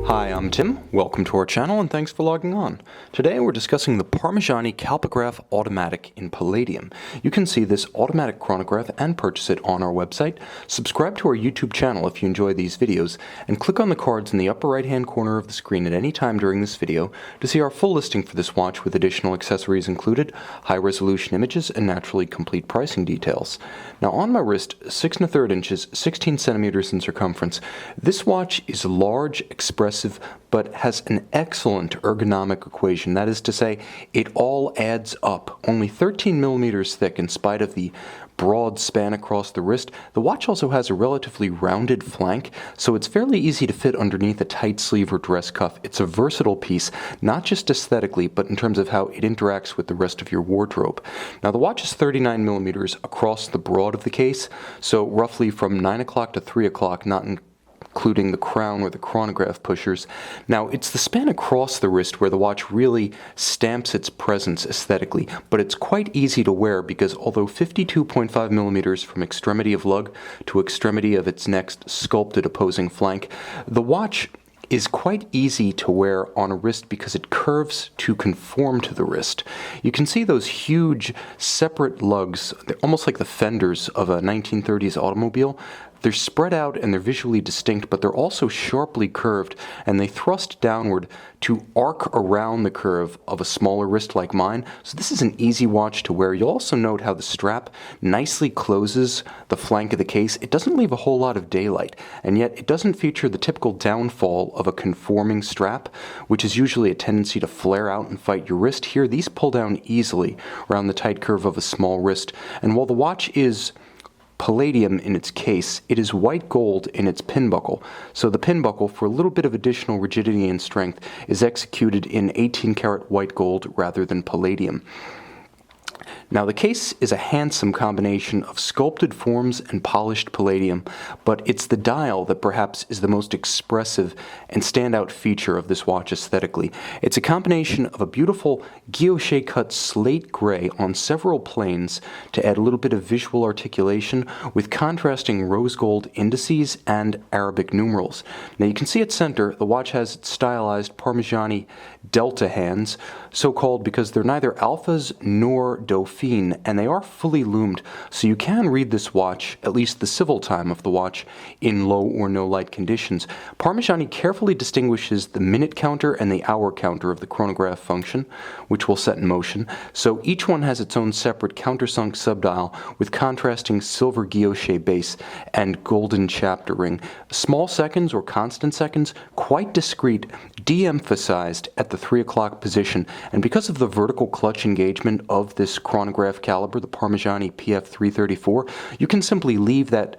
Hi, I'm Tim. Welcome to our channel and thanks for logging on. Today we're discussing the Parmigiani Kalpagraphe Automatic in Palladium. You can see this automatic chronograph and purchase it on our website. Subscribe to our YouTube channel if you enjoy these videos, and click on the cards in the upper right hand corner of the screen at any time during this video to see our full listing for this watch with additional accessories included, high resolution images, and naturally complete pricing details. Now on my wrist, 6 1/3 inches, 16 centimeters in circumference, this watch is large, expressive, but has an excellent ergonomic equation. That is to say, it all adds up. Only 13 millimeters thick in spite of the broad span across the wrist. The watch also has a relatively rounded flank, so it's fairly easy to fit underneath a tight sleeve or dress cuff. It's a versatile piece, not just aesthetically, but in terms of how it interacts with the rest of your wardrobe. Now the watch is 39 millimeters across the broad of the case, so roughly from 9 o'clock to 3 o'clock, not including the crown or the chronograph pushers. Now, it's the span across the wrist where the watch really stamps its presence aesthetically, but it's quite easy to wear because although 52.5 millimeters from extremity of lug to extremity of its next sculpted opposing flank, the watch is quite easy to wear on a wrist because it curves to conform to the wrist. You can see those huge separate lugs, they're almost like the fenders of a 1930s automobile. They're spread out and they're visually distinct, but they're also sharply curved, and they thrust downward to arc around the curve of a smaller wrist like mine. So this is an easy watch to wear. You'll also note how the strap nicely closes the flank of the case. It doesn't leave a whole lot of daylight, and yet it doesn't feature the typical downfall of a conforming strap, which is usually a tendency to flare out and fight your wrist. Here, these pull down easily around the tight curve of a small wrist, and while the watch is palladium in its case, it is white gold in its pin buckle. So the pin buckle, for a little bit of additional rigidity and strength, is executed in 18 karat white gold rather than palladium. Now the case is a handsome combination of sculpted forms and polished palladium, but it's the dial that perhaps is the most expressive and standout feature of this watch aesthetically. It's a combination of a beautiful guilloche cut slate gray on several planes to add a little bit of visual articulation with contrasting rose gold indices and Arabic numerals. Now you can see at center the watch has its stylized Parmigiani Delta hands, so called because they're neither alphas nor dauphine, and they are fully loomed, so you can read this watch, at least the civil time of the watch, in low or no light conditions. Parmigiani carefully distinguishes the minute counter and the hour counter of the chronograph function, which will set in motion, so each one has its own separate countersunk subdial with contrasting silver guilloche base and golden chapter ring. Small seconds or constant seconds, quite discreet, de-emphasized at the 3 o'clock position, and because of the vertical clutch engagement of this chronograph caliber, the Parmigiani PF334, you can simply leave that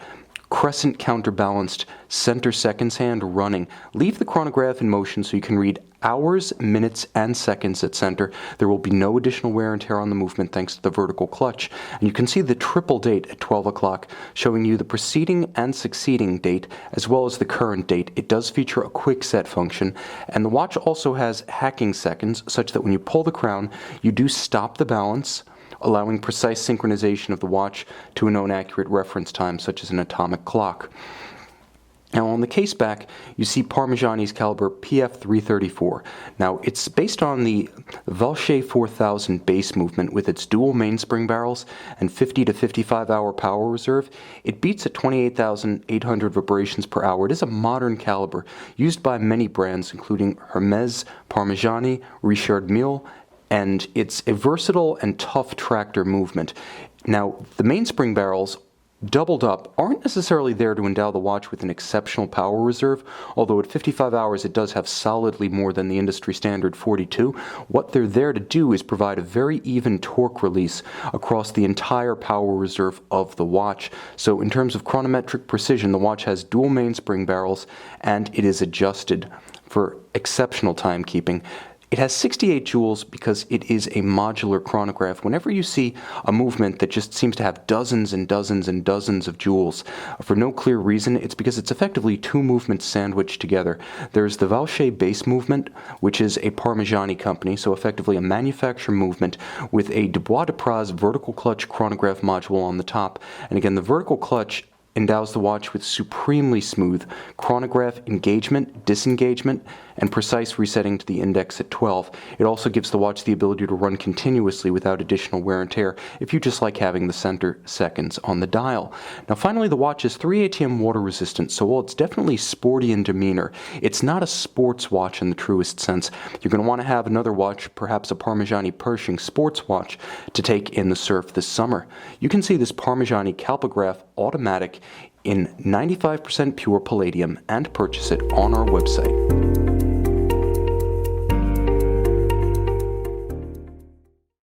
crescent counterbalanced center seconds hand running. Leave the chronograph in motion so you can read hours, minutes, and seconds at center. There will be no additional wear and tear on the movement thanks to the vertical clutch. And you can see the triple date at 12 o'clock, showing you the preceding and succeeding date, as well as the current date. It does feature a quick set function, and the watch also has hacking seconds, such that when you pull the crown, you do stop the balance, allowing precise synchronization of the watch to a known accurate reference time, such as an atomic clock. Now on the case back, you see Parmigiani's caliber PF334. Now it's based on the Valche 4000 base movement with its dual mainspring barrels and 50 to 55 hour power reserve. It beats at 28,800 vibrations per hour. It is a modern caliber used by many brands including Hermes, Parmigiani, Richard Mille, and it's a versatile and tough tractor movement. Now the mainspring barrels doubled up aren't necessarily there to endow the watch with an exceptional power reserve, although at 55 hours it does have solidly more than the industry standard 42. What they're there to do is provide a very even torque release across the entire power reserve of the watch. So in terms of chronometric precision, the watch has dual mainspring barrels and it is adjusted for exceptional timekeeping. It has 68 joules because it is a modular chronograph. Whenever you see a movement that just seems to have dozens and dozens and dozens of joules, for no clear reason, it's because it's effectively two movements sandwiched together. There's the Valche base movement, which is a Parmigiani company, so effectively a manufacturer movement with a Dubois de Praz vertical clutch chronograph module on the top. And again, the vertical clutch endows the watch with supremely smooth chronograph engagement, disengagement, and precise resetting to the index at 12. It also gives the watch the ability to run continuously without additional wear and tear if you just like having the center seconds on the dial. Now finally, the watch is 3 ATM water resistant, so while it's definitely sporty in demeanor, it's not a sports watch in the truest sense. You're going to want to have another watch, perhaps a Parmigiani Pershing sports watch, to take in the surf this summer. You can see this Parmigiani Kalpagraphe automatic in 95% pure palladium and purchase it on our website.